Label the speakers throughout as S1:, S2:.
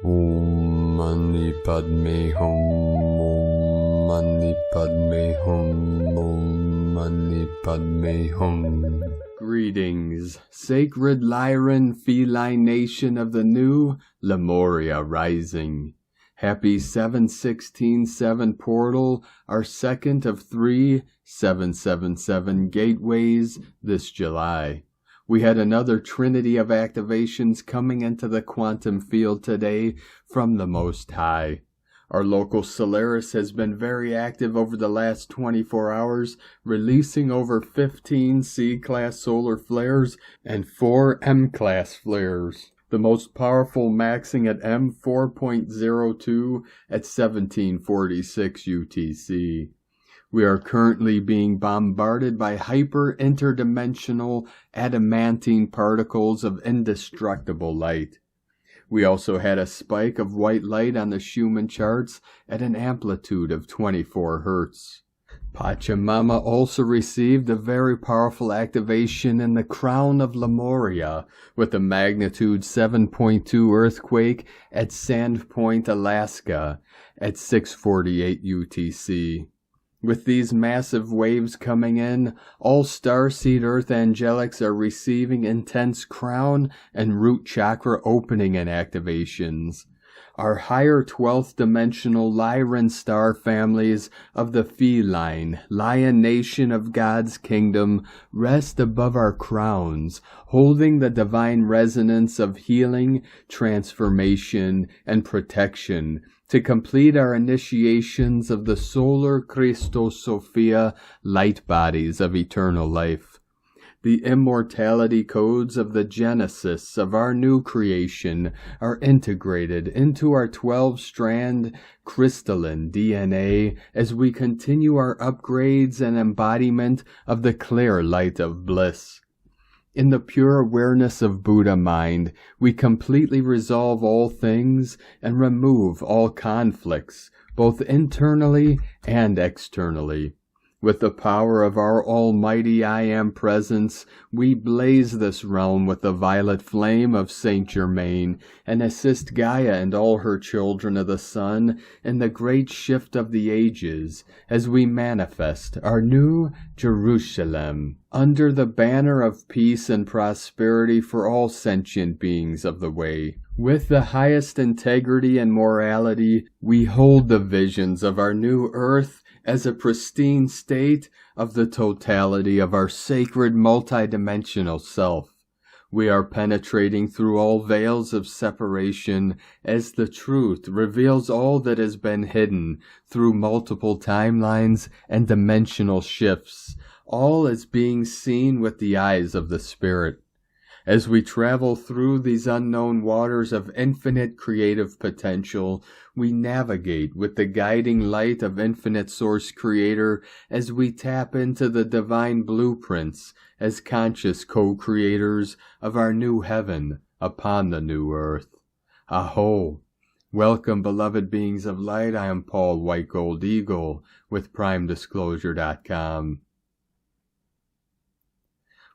S1: Om Mani Padme Hum. Om Mani Padme Hum. Om Mani Padme Hum. Greetings, sacred Lyran feline nation of the new Lemuria rising. Happy 7/16/7 portal, our second of 3 777 gateways this July. We had another trinity of activations coming into the quantum field today from the Most High. Our local Solaris has been very active over the last 24 hours, releasing over 15 C-class solar flares and 4 M-class flares. The most powerful maxing at M4.02 at 1746 UTC. We are currently being bombarded by hyper-interdimensional adamantine particles of indestructible light. We also had a spike of white light on the Schumann charts at an amplitude of 24 Hz. Pachamama also received a very powerful activation in the crown of Lemuria with a magnitude 7.2 earthquake at Sandpoint, Alaska at 6:48 UTC. With these massive waves coming in, all starseed earth angelics are receiving intense crown and root chakra opening and activations. Our higher 12th dimensional Lyran star families of the feline, lion nation of God's kingdom rest above our crowns, holding the divine resonance of healing, transformation, and protection to complete our initiations of the solar Christos Sophia light bodies of eternal life. The immortality codes of the genesis of our new creation are integrated into our 12-strand crystalline DNA as we continue our upgrades and embodiment of the clear light of bliss. In the pure awareness of Buddha mind, we completely resolve all things and remove all conflicts, both internally and externally. With the power of our almighty I Am presence, we blaze this realm with the violet flame of Saint Germain and assist Gaia and all her children of the sun in the great shift of the ages as we manifest our new Jerusalem under the banner of peace and prosperity for all sentient beings of the way. With the highest integrity and morality, we hold the visions of our new earth as a pristine state of the totality of our sacred multidimensional self. We are penetrating through all veils of separation as the truth reveals all that has been hidden through multiple timelines and dimensional shifts. All is being seen with the eyes of the Spirit. As we travel through these unknown waters of infinite creative potential, we navigate with the guiding light of Infinite Source Creator as we tap into the divine blueprints as conscious co-creators of our new heaven upon the new earth. Aho! Welcome, beloved beings of light. I am Paul White Gold Eagle with PrimeDisclosure.com.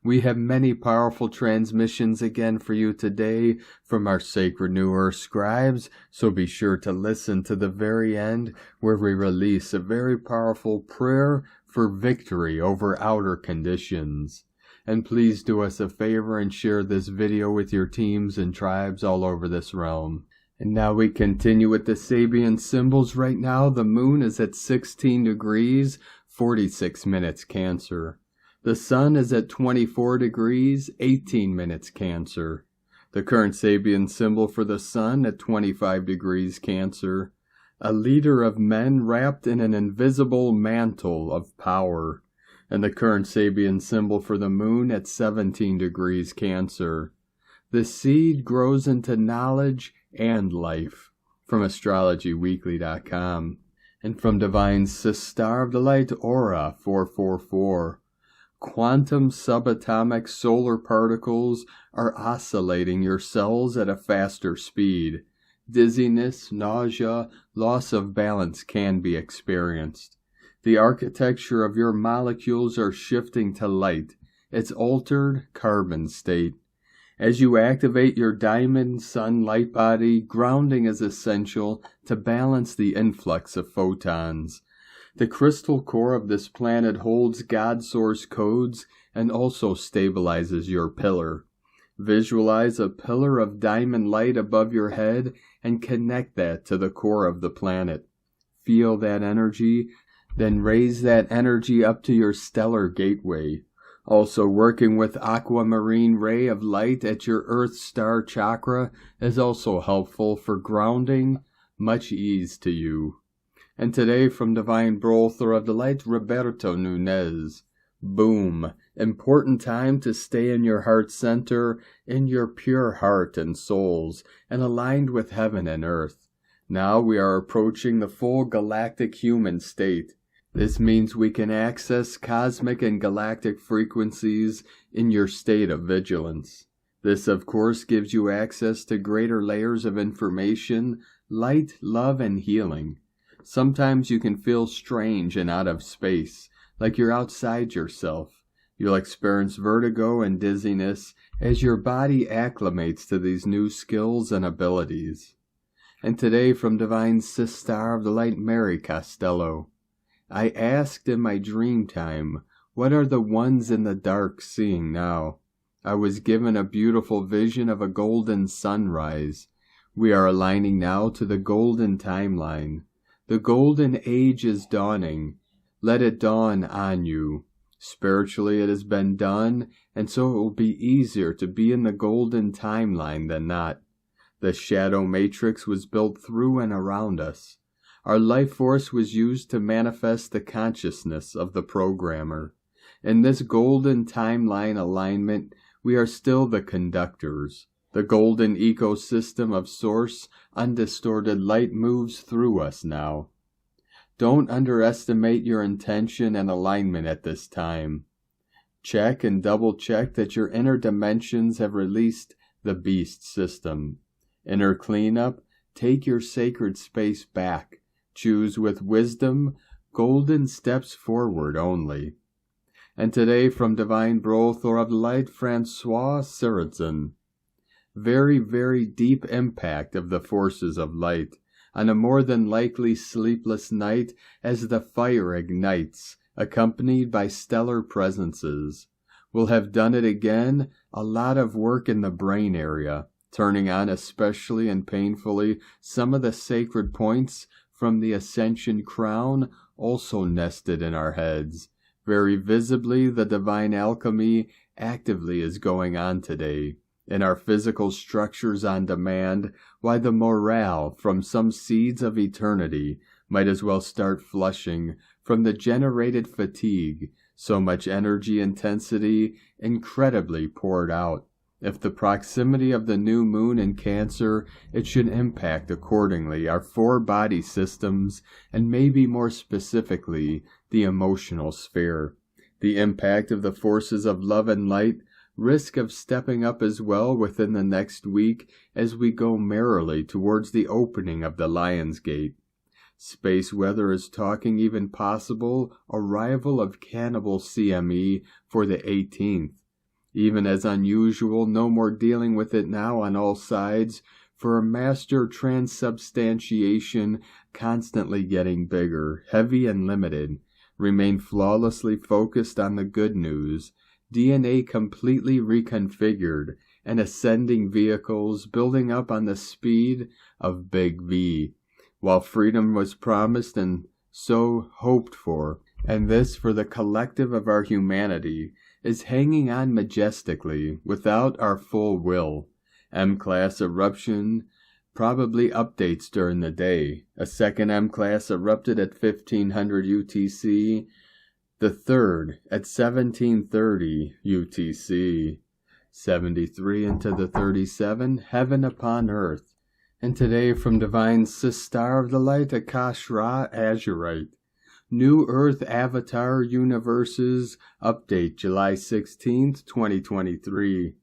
S1: We have many powerful transmissions again for you today from our Sacred New Earth scribes, so be sure to listen to the very end where we release a very powerful prayer for victory over outer conditions. And please do us a favor and share this video with your teams and tribes all over this realm. And now we continue with the Sabian symbols. Right now the moon is at 16 degrees, 46 minutes Cancer. The sun is at 24 degrees, 18 minutes Cancer. The current Sabian symbol for the sun at 25 degrees Cancer. A leader of men wrapped in an invisible mantle of power. And the current Sabian symbol for the moon at 17 degrees Cancer. The seed grows into knowledge and life. From AstrologyWeekly.com. And from Divine Star of the Light Aura 444. Quantum subatomic solar particles are oscillating your cells at a faster speed. Dizziness, nausea, loss of balance can be experienced. The architecture of your molecules are shifting to light, its altered carbon state. As you activate your diamond sun light body, grounding is essential to balance the influx of photons. The crystal core of this planet holds God source codes and also stabilizes your pillar. Visualize a pillar of diamond light above your head and connect that to the core of the planet. Feel that energy, then raise that energy up to your stellar gateway. Also, working with aquamarine ray of light at your Earth Star chakra is also helpful for grounding, much ease to you. And today from Divine Brother of the Light, Roberto Nunez. Boom. Important time to stay in your heart center, in your pure heart and souls, and aligned with heaven and earth. Now we are approaching the full galactic human state. This means we can access cosmic and galactic frequencies in your state of vigilance. This, of course, gives you access to greater layers of information, light, love, and healing. Sometimes you can feel strange and out of space, like you're outside yourself. You'll experience vertigo and dizziness as your body acclimates to these new skills and abilities. And today from Divine Sister of the Light, Mary Costello. I asked in my dream time, what are the ones in the dark seeing now? I was given a beautiful vision of a golden sunrise. We are aligning now to the golden timeline. The golden age is dawning. Let it dawn on you. Spiritually it has been done, and so it will be easier to be in the golden timeline than not. The shadow matrix was built through and around us. Our life force was used to manifest the consciousness of the programmer. In this golden timeline alignment, we are still the conductors. The golden ecosystem of source, undistorted light moves through us now. Don't underestimate your intention and alignment at this time. Check and double check that your inner dimensions have released the beast system. Inner cleanup, take your sacred space back. Choose with wisdom, golden steps forward only. And today from Divine Brother of Light, Francois Siritzin. Very, very deep impact of the forces of light on a more than likely sleepless night as the fire ignites, accompanied by stellar presences. We'll have done it again, a lot of work in the brain area, turning on especially and painfully some of the sacred points from the Ascension crown also nested in our heads. Very visibly, the divine alchemy actively is going on today. In our physical structures on demand, why the morale from some seeds of eternity might as well start flushing from the generated fatigue, so much energy intensity incredibly poured out. If the proximity of the new moon in Cancer, it should impact accordingly our four body systems and maybe more specifically the emotional sphere. The impact of the forces of love and light risk of stepping up as well within the next week as we go merrily towards the opening of the Lion's Gate. Space weather is talking even possible arrival of Cannibal CME for the 18th. Even as unusual, no more dealing with it now on all sides, for a master transubstantiation constantly getting bigger, heavy and limited. Remain flawlessly focused on the good news. DNA completely reconfigured and ascending vehicles building up on the speed of Big V. While freedom was promised and so hoped for, and this for the collective of our humanity, is hanging on majestically without our full will. M-class eruption probably updates during the day. A second M-class erupted at 1500 UTC. The third at 1730 UTC. 73 into the 37, heaven upon earth. And today from Divine Sister of the Light, Akash Ra Azurite. New Earth Avatar Universes Update July 16th, 2023.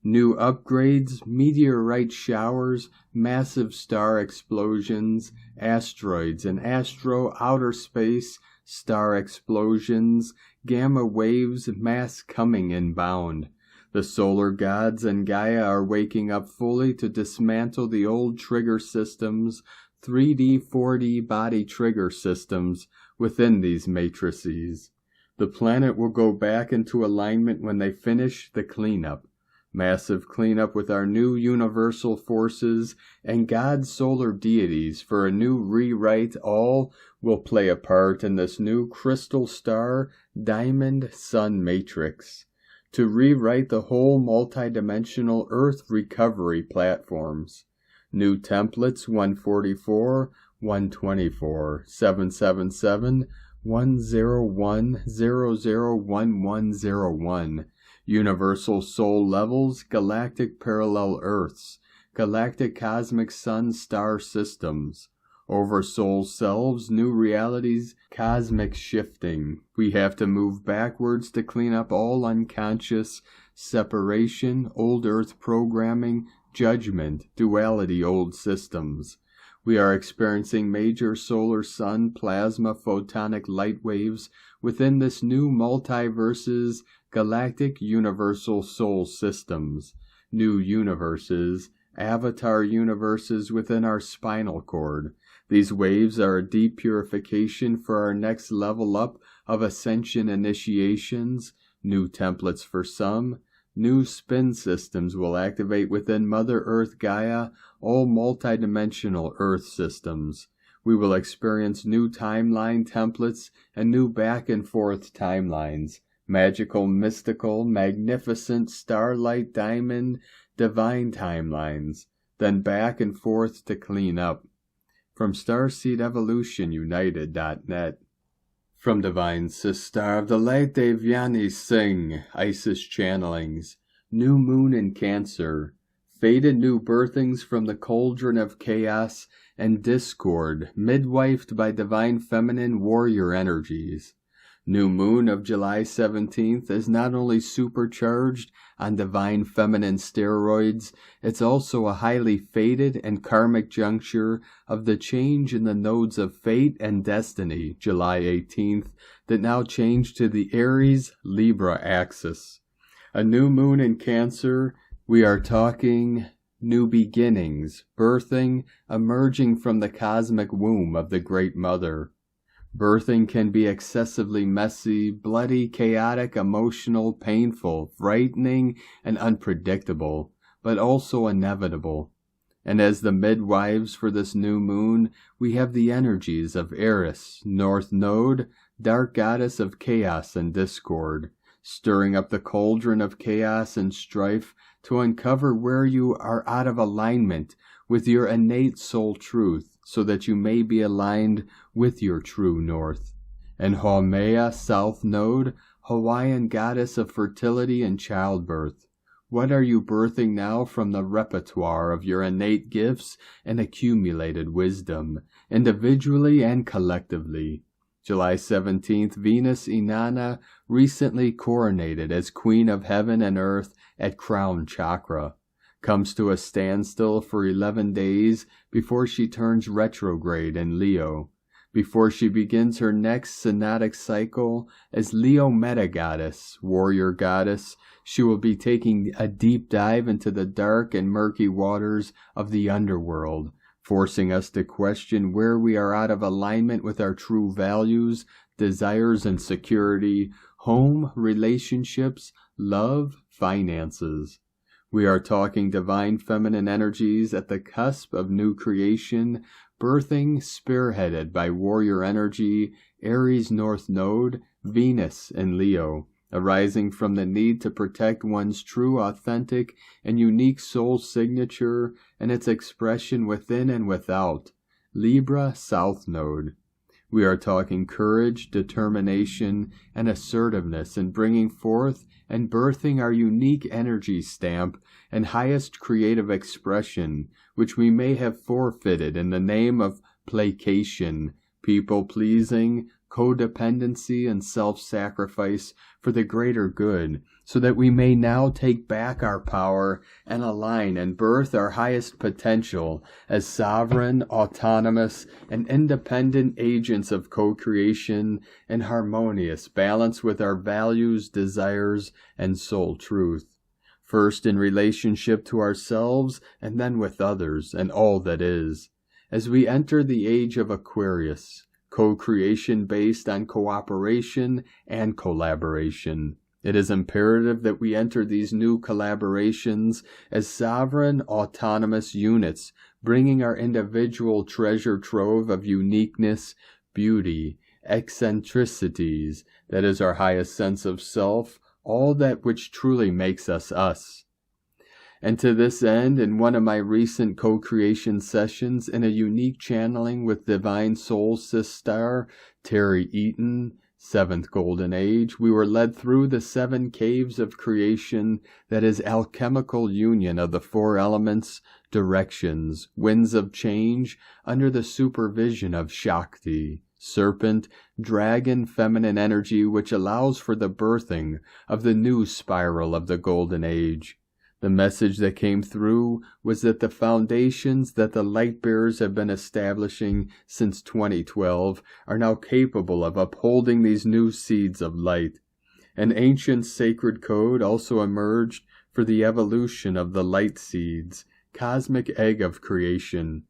S1: New upgrades, meteorite showers, massive star explosions, asteroids and astro outer space, star explosions, gamma waves, mass coming inbound. The solar gods and Gaia are waking up fully to dismantle the old trigger systems, 3D, 4D body trigger systems within these matrices. The planet will go back into alignment when they finish the cleanup. Massive cleanup with our new universal forces and God's solar deities for a new rewrite. All will play a part in this new crystal star diamond sun matrix to rewrite the whole multidimensional Earth recovery platforms. New templates 144, 124, 777, 101, 001101. Universal soul levels, galactic parallel Earths, galactic cosmic sun star systems, over soul selves, new realities, cosmic shifting. We have to move backwards to clean up all unconscious separation, old Earth programming, judgment, duality, old systems. We are experiencing major solar sun plasma photonic light waves within this new multiverses, galactic universal soul systems, new universes, avatar universes within our spinal cord. These waves are a deep purification for our next level up of ascension initiations, new templates for some. New spin systems will activate within Mother Earth Gaia, all multidimensional Earth systems. We will experience new timeline templates and new back and forth timelines. Magical, mystical, magnificent, starlight, diamond, divine timelines, then back and forth to clean up. From StarseedEvolutionUnited.net. From Divine Sister of the Light Devyani Singh, Isis Channelings, New Moon in Cancer, faded new birthings from the cauldron of chaos and discord, midwifed by divine feminine warrior energies. New moon of July 17th is not only supercharged on divine feminine steroids, it's also a highly fated and karmic juncture of the change in the nodes of fate and destiny, July 18th, that now change to the Aries-Libra axis. A new moon in Cancer, we are talking new beginnings, birthing, emerging from the cosmic womb of the Great Mother. Birthing can be excessively messy, bloody, chaotic, emotional, painful, frightening, and unpredictable, but also inevitable. And as the midwives for this new moon, we have the energies of Eris, North Node, dark goddess of chaos and discord, stirring up the cauldron of chaos and strife to uncover where you are out of alignment with your innate soul truth, so that you may be aligned with your true north. And Haumea, South Node, Hawaiian goddess of fertility and childbirth. What are you birthing now from the repertoire of your innate gifts and accumulated wisdom, individually and collectively? July 17th, Venus Inanna, recently coronated as Queen of Heaven and Earth at Crown Chakra, comes to a standstill for 11 days before she turns retrograde in Leo, before she begins her next synodic cycle as Leo meta-goddess, warrior goddess. She will be taking a deep dive into the dark and murky waters of the underworld, forcing us to question where we are out of alignment with our true values, desires, and security, home, relationships, love, finances. We are talking divine feminine energies at the cusp of new creation, birthing spearheaded by warrior energy, Aries North Node, Venus in Leo, arising from the need to protect one's true, authentic, and unique soul signature and its expression within and without, Libra South Node. We are talking courage, determination, and assertiveness in bringing forth and birthing our unique energy stamp and highest creative expression, which we may have forfeited in the name of placation, people-pleasing, codependency, and self-sacrifice for the greater good, so that we may now take back our power and align and birth our highest potential as sovereign, autonomous, and independent agents of co-creation in harmonious balance with our values, desires, and soul truth. first in relationship to ourselves and then with others and all that is. As we enter the age of Aquarius, co-creation based on cooperation and collaboration, it is imperative that we enter these new collaborations as sovereign, autonomous units, bringing our individual treasure trove of uniqueness, beauty, eccentricities, that is our highest sense of self, all that which truly makes us us. And to this end, in one of my recent co-creation sessions, in a unique channeling with Divine Soul Sister Terry Eaton, 7th Golden Age, we were led through the 7 caves of creation, that is alchemical union of the 4 elements, directions, winds of change, under the supervision of Shakti, serpent, dragon, feminine energy, which allows for the birthing of the new spiral of the Golden Age. The message that came through was that the foundations that the light bearers have been establishing since 2012 are now capable of upholding these new seeds of light. An ancient sacred code also emerged for the evolution of the light seeds, cosmic egg of creation.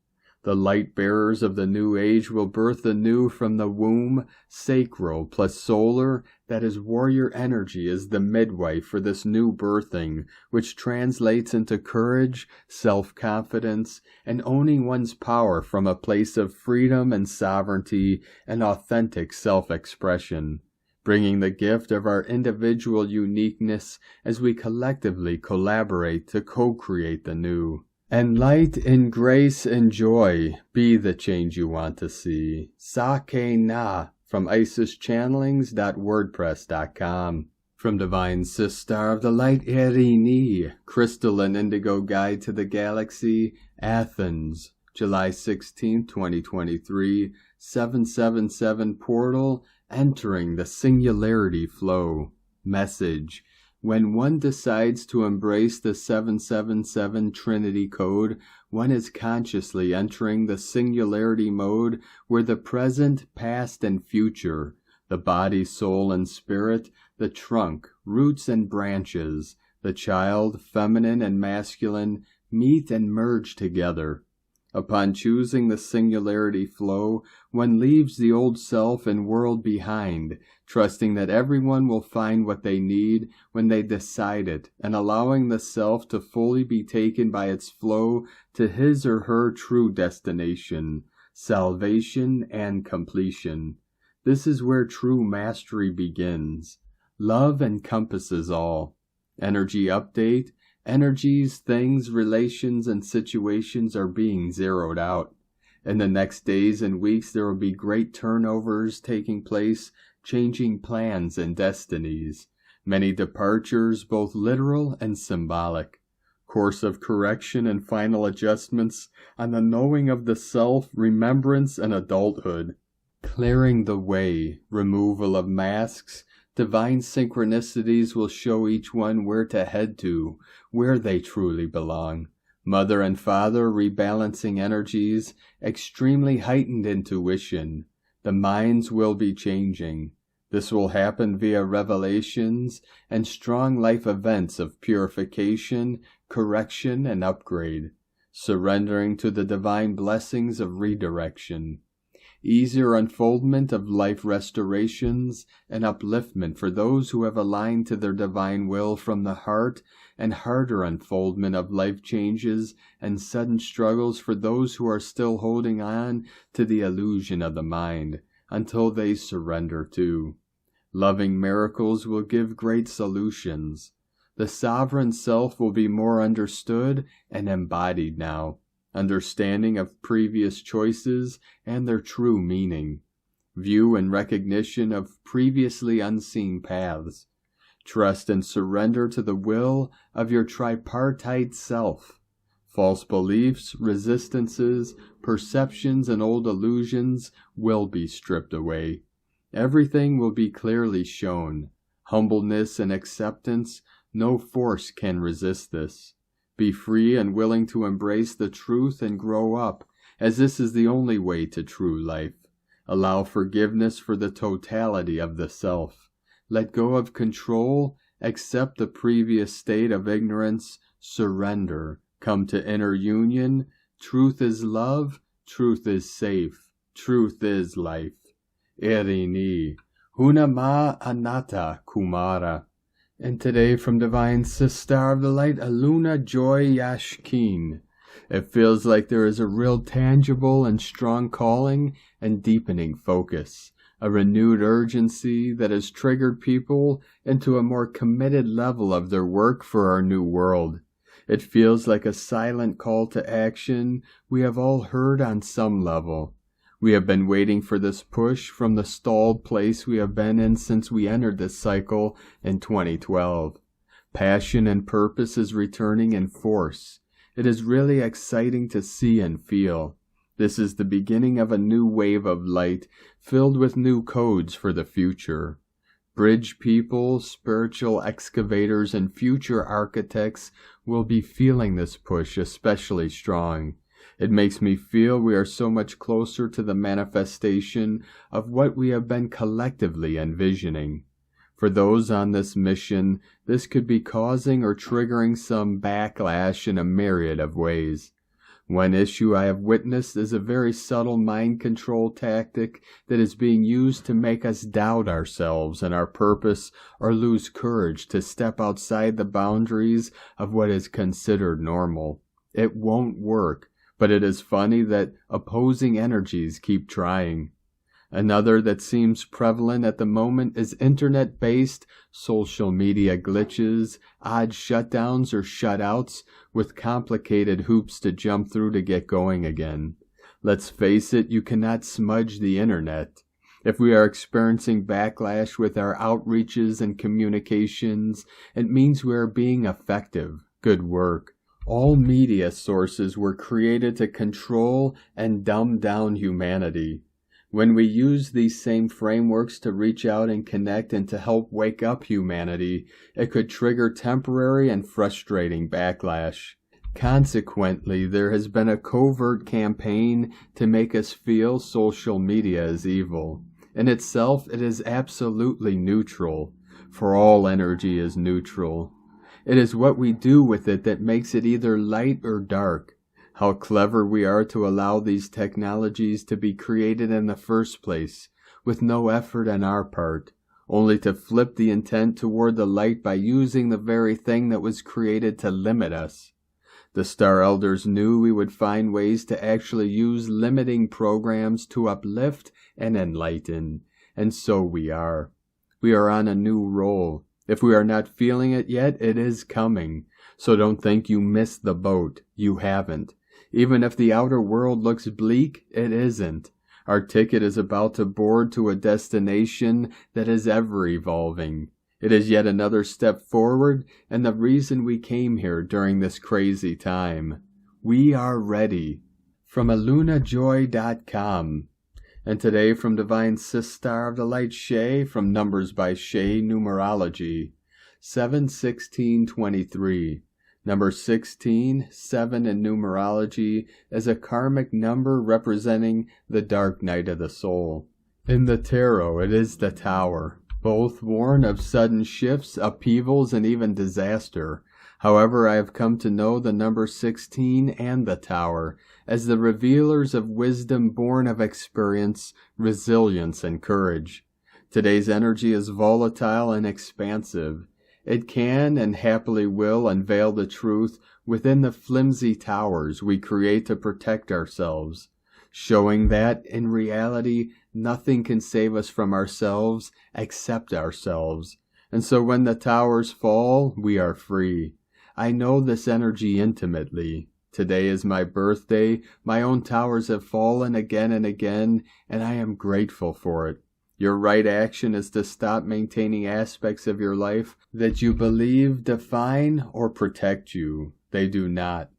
S1: The light bearers of the new age will birth the new from the womb, sacral plus solar, that is warrior energy is the midwife for this new birthing, which translates into courage, self-confidence, and owning one's power from a place of freedom and sovereignty and authentic self-expression, bringing the gift of our individual uniqueness as we collectively collaborate to co-create the new. And light and grace and joy be the change you want to see. Sake na from IsisChannelings.wordpress.com. From Divine Sister of the Light Erini, Crystalline Indigo Guide to the Galaxy, Athens, July 16, 2023, 777 Portal, entering the Singularity Flow. Message: when one decides to embrace the 777 Trinity Code, one is consciously entering the singularity mode where the present, past, and future, the body, soul, and spirit, the trunk, roots, and branches, the child, feminine, and masculine, meet and merge together. Upon choosing the singularity flow, one leaves the old self and world behind, trusting that everyone will find what they need when they decide it, and allowing the self to fully be taken by its flow to his or her true destination, salvation and completion. This is where true mastery begins. Love encompasses all. Energy update. Energies, things, relations, and situations are being zeroed out. In the next days and weeks there will be great turnovers taking place, changing plans and destinies. Many departures, both literal and symbolic. Course of correction and final adjustments on the knowing of the self, remembrance, and adulthood. Clearing the way, removal of masks. Divine synchronicities will show each one where to head to, where they truly belong. Mother and father rebalancing energies, extremely heightened intuition. The minds will be changing. This will happen via revelations and strong life events of purification, correction, and upgrade. Surrendering to the divine blessings of redirection. Easier unfoldment of life restorations and upliftment for those who have aligned to their divine will from the heart, and harder unfoldment of life changes and sudden struggles for those who are still holding on to the illusion of the mind until they surrender to. Loving miracles will give great solutions. The sovereign self will be more understood and embodied now. Understanding of previous choices and their true meaning, view and recognition of previously unseen paths, trust and surrender to the will of your tripartite self. False beliefs, resistances, perceptions, and old illusions will be stripped away. Everything will be clearly shown. Humbleness and acceptance, no force can resist this. Be free and willing to embrace the truth and grow up, as this is the only way to true life. Allow forgiveness for the totality of the self. Let go of control accept the previous state of ignorance, surrender, come to inner union. Truth is love, truth is safe, truth is life. Irini, Hunama Anatta Kumara. And today from Divine Sister of the Light, Aluna Joy Yashkeen. It feels like there is a real tangible and strong calling and deepening focus, a renewed urgency that has triggered people into a more committed level of their work for our new world. It feels like a silent call to action we have all heard on some level. We have been waiting for this push from the stalled place we have been in since we entered this cycle in 2012. Passion and purpose is returning in force. It is really exciting to see and feel. This is the beginning of a new wave of light filled with new codes for the future. Bridge people, spiritual excavators, and future architects will be feeling this push especially strong. It makes me feel we are so much closer to the manifestation of what we have been collectively envisioning. For those on this mission, this could be causing or triggering some backlash in a myriad of ways. One issue I have witnessed is a very subtle mind control tactic that is being used to make us doubt ourselves and our purpose or lose courage to step outside the boundaries of what is considered normal. It won't work. But it is funny that opposing energies keep trying. Another that seems prevalent at the moment is internet-based social media glitches, odd shutdowns or shutouts with complicated hoops to jump through to get going again. Let's face it, you cannot smudge the internet. If we are experiencing backlash with our outreaches and communications, it means we are being effective. Good work. All media sources were created to control and dumb down humanity. When we use these same frameworks to reach out and connect and to help wake up humanity, it could trigger temporary and frustrating backlash. Consequently, there has been a covert campaign to make us feel social media is evil. In itself, it is absolutely neutral, for all energy is neutral. It is what we do with it that makes it either light or dark. How clever we are to allow these technologies to be created in the first place, with no effort on our part, only to flip the intent toward the light by using the very thing that was created to limit us. The Star Elders knew we would find ways to actually use limiting programs to uplift and enlighten, and so we are. We are on a new roll. If we are not feeling it yet, it is coming. So don't think you missed the boat. You haven't. Even if the outer world looks bleak, it isn't. Our ticket is about to board to a destination that is ever-evolving. It is yet another step forward and the reason we came here during this crazy time. We are ready. From alunajoy.com. And today from Divine Sister of the Light Shay, from Numbers by Shay Numerology, 7/16/23. Number 16, 7 in numerology, is a karmic number representing the dark night of the soul. In the tarot, it is the Tower, both warn of sudden shifts, upheavals, and even disaster. However, I have come to know the number 16 and the Tower as the revealers of wisdom born of experience, resilience, and courage. Today's energy is volatile and expansive. It can and happily will unveil the truth within the flimsy towers we create to protect ourselves, showing that, in reality, nothing can save us from ourselves except ourselves. And so when the towers fall, we are free. I know this energy intimately. Today is my birthday. My own towers have fallen again and again, and I am grateful for it. Your right action is to stop maintaining aspects of your life that you believe define or protect you. They do not.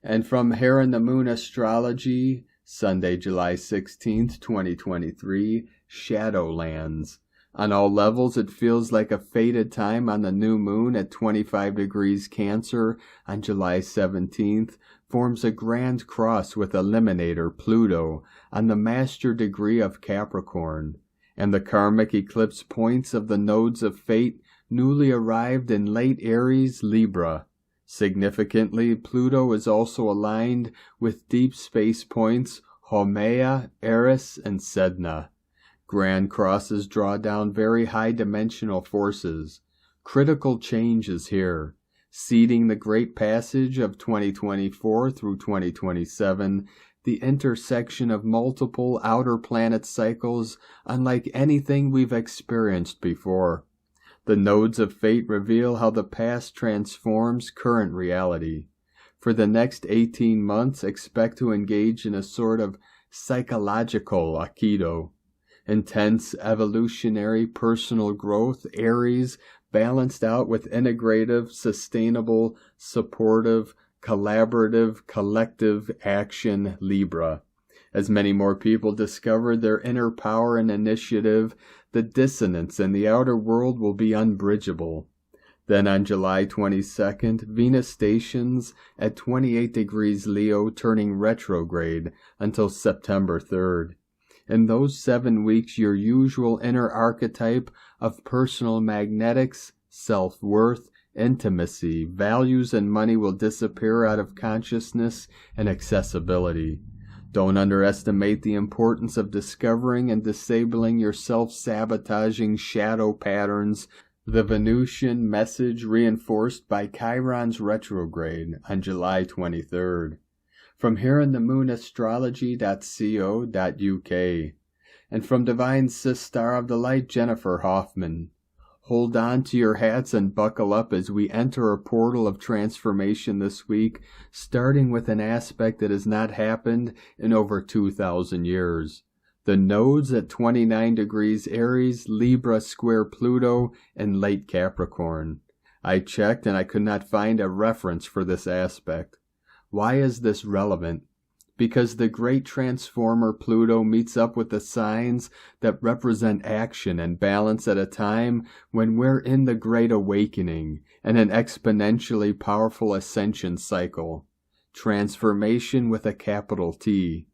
S1: And from Hair and the Moon Astrology, Sunday, July 16th, 2023, Shadowlands. On all levels, it feels like a fated time on the new moon at 25 degrees Cancer on July 17th, forms a grand cross with Eliminator Pluto on the master degree of Capricorn, and the karmic eclipse points of the nodes of fate newly arrived in late Aries, Libra. Significantly, Pluto is also aligned with deep space points Haumea, Eris, and Sedna. Grand crosses draw down very high-dimensional forces. Critical change is here, seeding the great passage of 2024 through 2027, the intersection of multiple outer planet cycles unlike anything we've experienced before. The nodes of fate reveal how the past transforms current reality. For the next 18 months, expect to engage in a sort of psychological aikido. Intense evolutionary personal growth, Aries, balanced out with integrative, sustainable, supportive, collaborative, collective action, Libra. As many more people discover their inner power and initiative, the dissonance in the outer world will be unbridgeable. Then on July 22nd, Venus stations at 28 degrees Leo, turning retrograde until September 3rd. In those 7 weeks, your usual inner archetype of personal magnetics, self-worth, intimacy, values, and money will disappear out of consciousness and accessibility. Don't underestimate the importance of discovering and disabling your self-sabotaging shadow patterns. The Venusian message reinforced by Chiron's retrograde on July 23rd. From here in the moonastrology.co.uk. And from Divine Sis Star of the Light, Jennifer Hoffman. Hold on to your hats and buckle up as we enter a portal of transformation this week, starting with an aspect that has not happened in over 2,000 years. The nodes at 29 degrees Aries, Libra square Pluto, and late Capricorn. I checked and I could not find a reference for this aspect. Why is this relevant? Because the great transformer Pluto meets up with the signs that represent action and balance at a time when we're in the Great Awakening and an exponentially powerful ascension cycle. Transformation with a capital T.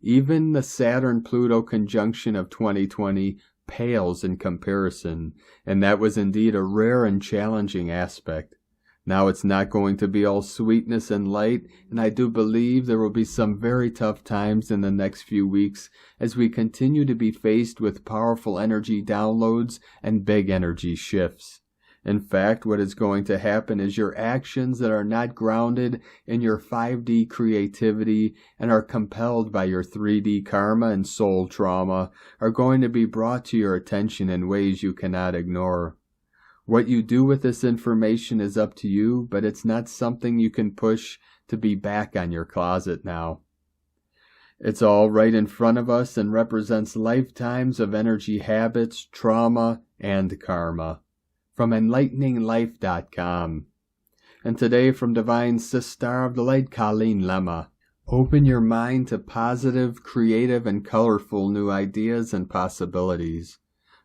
S1: Even the Saturn-Pluto conjunction of 2020 pales in comparison, and that was indeed a rare and challenging aspect. Now it's not going to be all sweetness and light, and I do believe there will be some very tough times in the next few weeks as we continue to be faced with powerful energy downloads and big energy shifts. In fact, what is going to happen is your actions that are not grounded in your 5D creativity and are compelled by your 3D karma and soul trauma are going to be brought to your attention in ways you cannot ignore. What you do with this information is up to you, but it's not something you can push to be back on your closet now. It's all right in front of us and represents lifetimes of energy habits, trauma, and karma. From enlighteninglife.com. And today from Divine Sis Star of the Light, Colleen Lemma. Open your mind to positive, creative, and colorful new ideas and possibilities.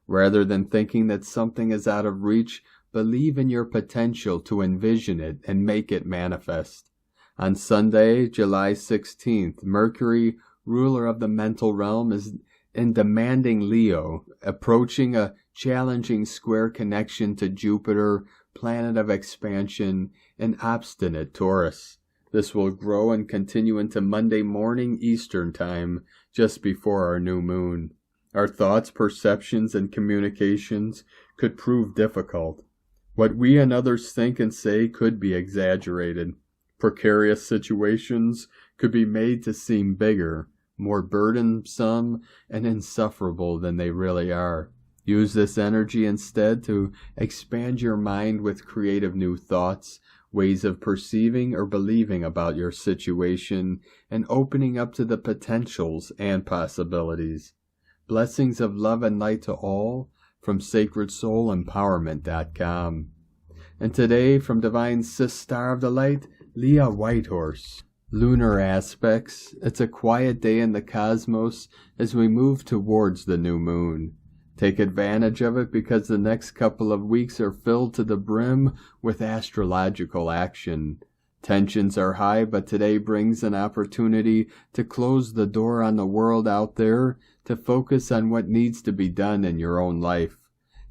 S1: Rather than thinking that something is out of reach, believe in your potential to envision it and make it manifest. On Sunday, July 16th, Mercury, ruler of the mental realm, is in demanding Leo, approaching a challenging square connection to Jupiter, planet of expansion, and obstinate Taurus. This will grow and continue into Monday morning Eastern Time, just before our new moon. Our thoughts, perceptions, and communications could prove difficult. What we and others think and say could be exaggerated. Precarious situations could be made to seem bigger, more burdensome, and insufferable than they really are. Use this energy instead to expand your mind with creative new thoughts, ways of perceiving or believing about your situation, and opening up to the potentials and possibilities. Blessings of love and light to all from SacredSoulEmpowerment.com. And today from Divine Sis Star of the Light, Leah Whitehorse. Lunar aspects. It's a quiet day in the cosmos as we move towards the new moon. Take advantage of it because the next couple of weeks are filled to the brim with astrological action. Tensions are high, but today brings an opportunity to close the door on the world out there, to focus on what needs to be done in your own life.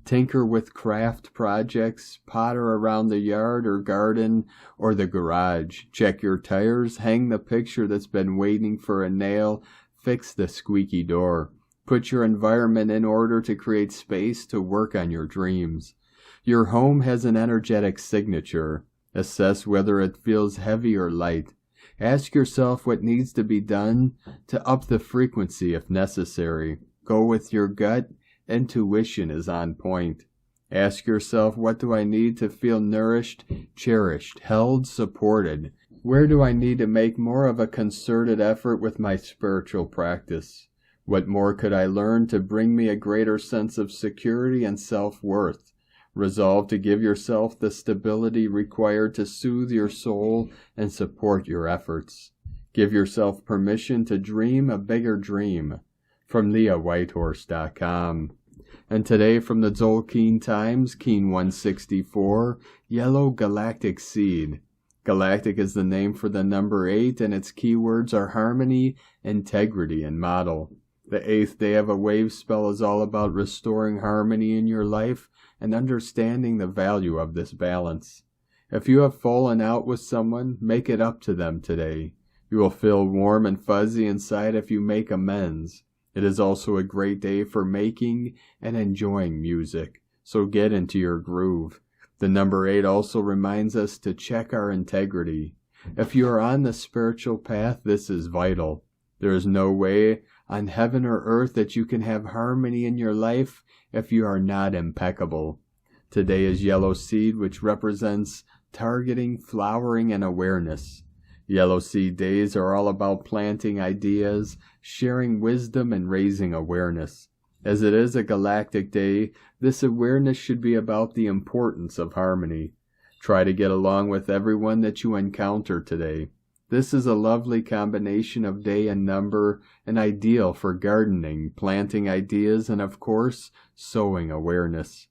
S1: Tinker with craft projects, potter around the yard or garden or the garage. Check your tires, hang the picture that's been waiting for a nail, fix the squeaky door. Put your environment in order to create space to work on your dreams. Your home has an energetic signature. Assess whether it feels heavy or light. Ask yourself what needs to be done to up the frequency if necessary. Go with your gut. Intuition is on point. Ask yourself, what do I need to feel nourished, cherished, held, supported? Where do I need to make more of a concerted effort with my spiritual practice? What more could I learn to bring me a greater sense of security and self-worth? Resolve to give yourself the stability required to soothe your soul and support your efforts. Give yourself permission to dream a bigger dream. From LeahWhitehorse.com. And today from the Tzolk'in Times, Keen 164, Yellow Galactic Seed. Galactic is the name for the number 8, and its keywords are harmony, integrity, and model. The 8th day of a wave spell is all about restoring harmony in your life and understanding the value of this balance. If you have fallen out with someone, make it up to them today. You will feel warm and fuzzy inside if you make amends. It is also a great day for making and enjoying music, so get into your groove. The number 8 also reminds us to check our integrity. If you are on the spiritual path, this is vital. There is no way on heaven or earth that you can have harmony in your life if you are not impeccable. Today is Yellow Seed, which represents targeting, flowering, and awareness. Yellow Seed days are all about planting ideas, sharing wisdom, and raising awareness. As it is a galactic day, this awareness should be about the importance of harmony. Try to get along with everyone that you encounter today. This is a lovely combination of day and number, and ideal for gardening, planting ideas, and of course, sowing awareness.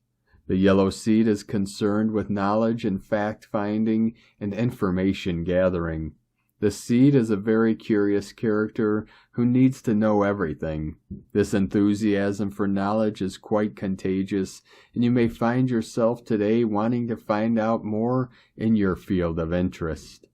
S1: The Yellow Seed is concerned with knowledge and fact-finding and information gathering. The seed is a very curious character who needs to know everything. This enthusiasm for knowledge is quite contagious, and you may find yourself today wanting to find out more in your field of interest.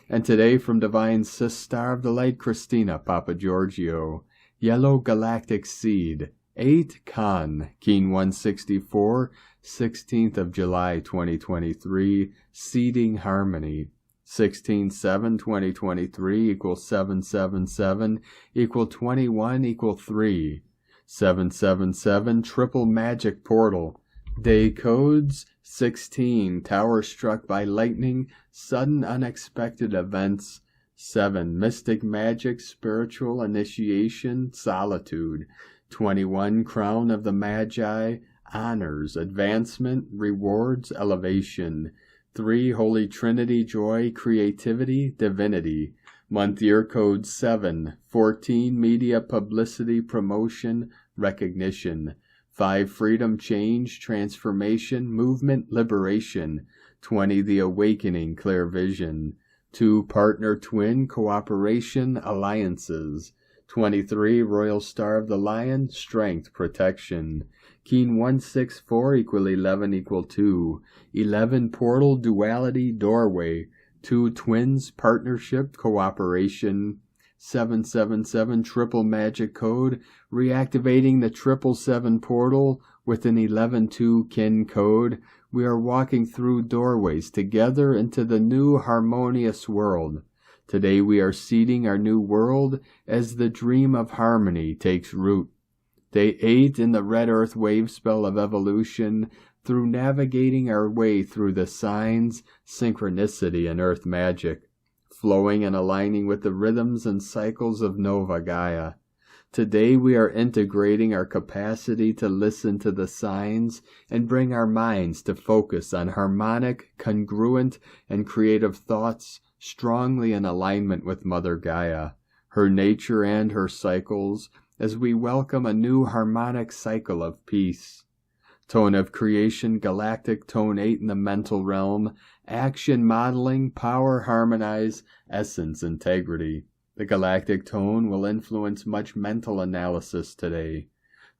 S1: And today from Divine Sister of the Light, Christina Papagiorgio, Yellow Galactic Seed, 8 Khan, Keen 164, 16th of July 2023, Seeding Harmony. 16/7/2023 equals 777 equal 21 equal 3. 777 triple magic portal. Day codes 16 tower struck by lightning, sudden unexpected events. 7 mystic magic, spiritual initiation, solitude. 21 crown of the magi, honors, advancement, rewards, elevation. 3 Holy Trinity, joy, creativity, divinity. Month year code 7. 14 media, publicity, promotion, recognition. 5 freedom, change, transformation, movement, liberation. 20 the awakening, clear vision. 2 partner, twin, cooperation, alliances. 23 royal star of the lion, strength, protection. Keen 164 equal 11 equal 2. 11 portal, duality, doorway. 2 twins, partnership, cooperation. 777 triple magic code, reactivating the 777 portal with an 11-2 kin code. We are walking through doorways together into the new harmonious world. Today we are seeding our new world as the dream of harmony takes root. Day 8 in the red earth wave spell of evolution, through navigating our way through the signs, synchronicity, and earth magic, flowing and aligning with the rhythms and cycles of Nova Gaia. Today we are integrating our capacity to listen to the signs and bring our minds to focus on harmonic, congruent, and creative thoughts strongly in alignment with Mother Gaia, her nature and her cycles, as we welcome a new harmonic cycle of peace. Tone of creation, galactic, tone 8 in the mental realm, action, modeling, power, harmonize, essence, integrity. The galactic tone will influence much mental analysis today.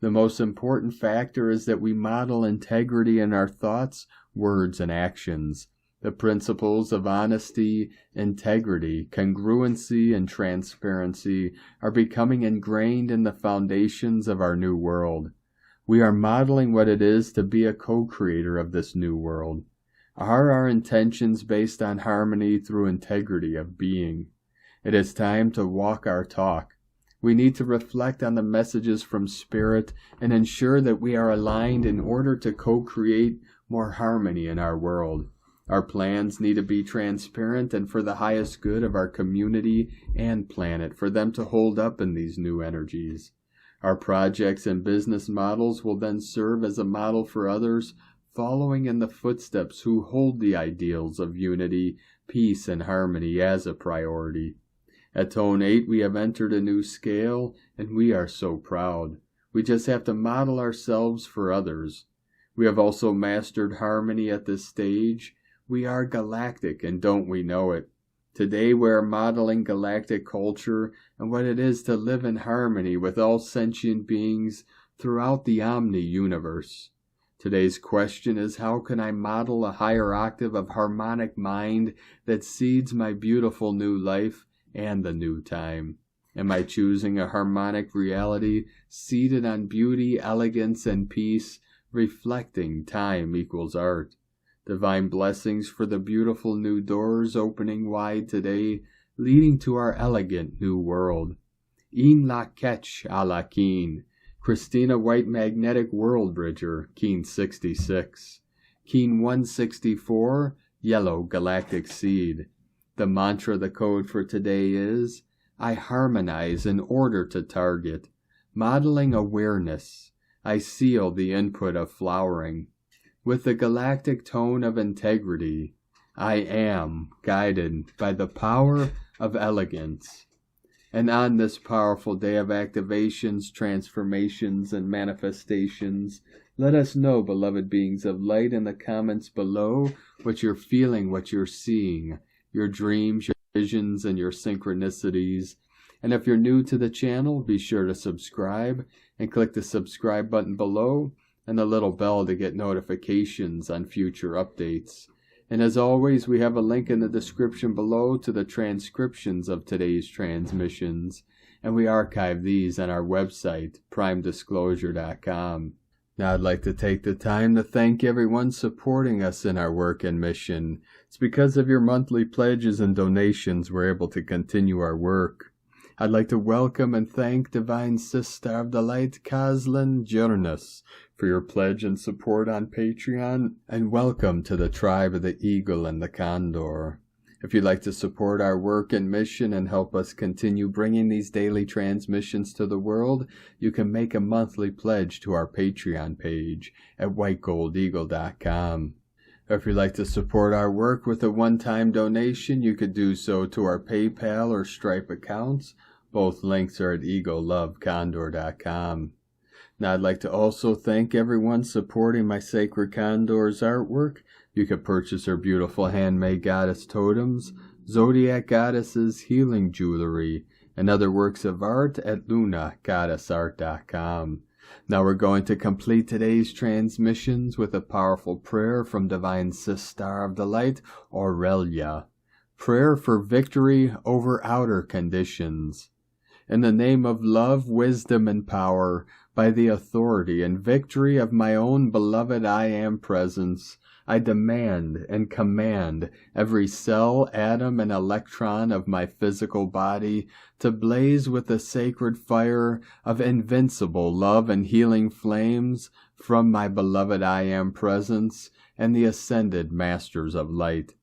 S1: The most important factor is that we model integrity in our thoughts, words, and actions. The principles of honesty, integrity, congruency, and transparency are becoming ingrained in the foundations of our new world. We are modeling what it is to be a co-creator of this new world. Are our intentions based on harmony through integrity of being? It is time to walk our talk. We need to reflect on the messages from Spirit and ensure that we are aligned in order to co-create more harmony in our world. Our plans need to be transparent and for the highest good of our community and planet, for them to hold up in these new energies. Our projects and business models will then serve as a model for others, following in the footsteps who hold the ideals of unity, peace, and harmony as a priority. At Tone 8, we have entered a new scale, and we are so proud. We just have to model ourselves for others. We have also mastered harmony at this stage. We are galactic, and don't we know it? Today we are modeling galactic culture and what it is to live in harmony with all sentient beings throughout the omni-universe. Today's question is, how can I model a higher octave of harmonic mind that seeds my beautiful new life and the new time? Am I choosing a harmonic reality seated on beauty, elegance, and peace, reflecting time equals art? Divine blessings for the beautiful new doors opening wide today, leading to our elegant new world. In la ketch a la keen. Christina White Magnetic World Bridger, Keen 66. Keen 164, Yellow Galactic Seed. The mantra, the code for today is, I harmonize in order to target. Modeling awareness. I seal the input of flowering. With the galactic tone of integrity, I am guided by the power of elegance. And on this powerful day of activations, transformations, and manifestations, let us know, beloved beings of light, in the comments below what you're feeling, what you're seeing, your dreams, your visions, and your synchronicities. And if you're new to the channel, be sure to subscribe and click the subscribe button below and the little bell to get notifications on future updates. And as always, we have a link in the description below to the transcriptions of today's transmissions, and we archive these on our website, primedisclosure.com. Now I'd like to take the time to thank everyone supporting us in our work and mission. It's because of your monthly pledges and donations we're able to continue our work. I'd like to welcome and thank Divine Sister of the Light, Kazlyn J, for your pledge and support on Patreon, and welcome to the tribe of the Eagle and the Condor. If you'd like to support our work and mission and help us continue bringing these daily transmissions to the world, you can make a monthly pledge to our Patreon page at whitegoldeagle.com. If you'd like to support our work with a one-time donation, you could do so to our PayPal or Stripe accounts. Both links are at eaglelovecondor.com. Now I'd like to also thank everyone supporting my Sacred Condor's artwork. You can purchase her beautiful handmade goddess totems, zodiac goddesses, healing jewelry, and other works of art at lunagoddessart.com. Now we're going to complete today's transmissions with a powerful prayer from Divine Sister of the Light, Aurelia. Prayer for victory over outer conditions. In the name of love, wisdom, and power, by the authority and victory of my own beloved I Am presence, I demand and command every cell, atom, and electron of my physical body to blaze with the sacred fire of invincible love and healing flames from my beloved I Am presence and the ascended masters of light.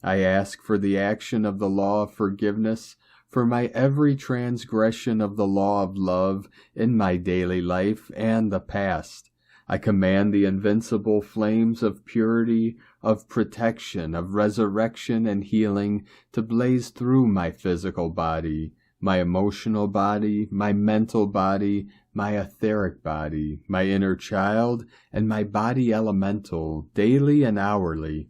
S1: I ask for the action of the law of forgiveness for my every transgression of the law of love in my daily life and the past. I command the invincible flames of purity, of protection, of resurrection and healing to blaze through my physical body, my emotional body, my mental body, my etheric body, my inner child, and my body elemental, daily and hourly.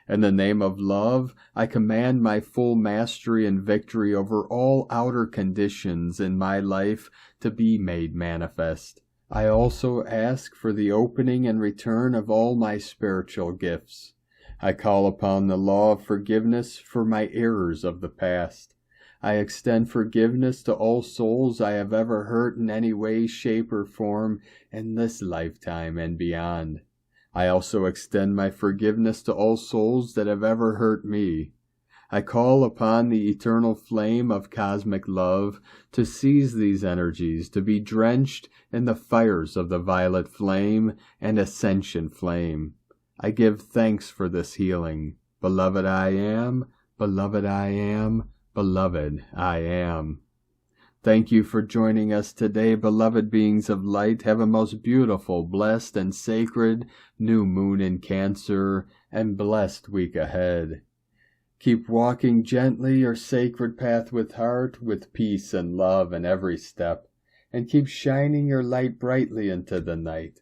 S1: In the name of love, I command my full mastery and victory over all outer conditions in my life to be made manifest. I also ask for the opening and return of all my spiritual gifts. I call upon the law of forgiveness for my errors of the past. I extend forgiveness to all souls I have ever hurt in any way, shape, or form in this lifetime and beyond. I also extend my forgiveness to all souls that have ever hurt me. I call upon the eternal flame of cosmic love to seize these energies, to be drenched in the fires of the violet flame and ascension flame. I give thanks for this healing. Beloved I am, beloved I am, beloved I am. Thank you for joining us today, beloved beings of light. Have a most beautiful, blessed, and sacred new moon in Cancer and blessed week ahead. Keep walking gently your sacred path with heart, with peace and love in every step, and keep shining your light brightly into the night.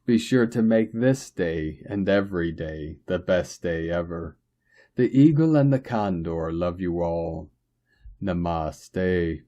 S1: Be sure to make this day and every day the best day ever. The eagle and the condor love you all. Namaste.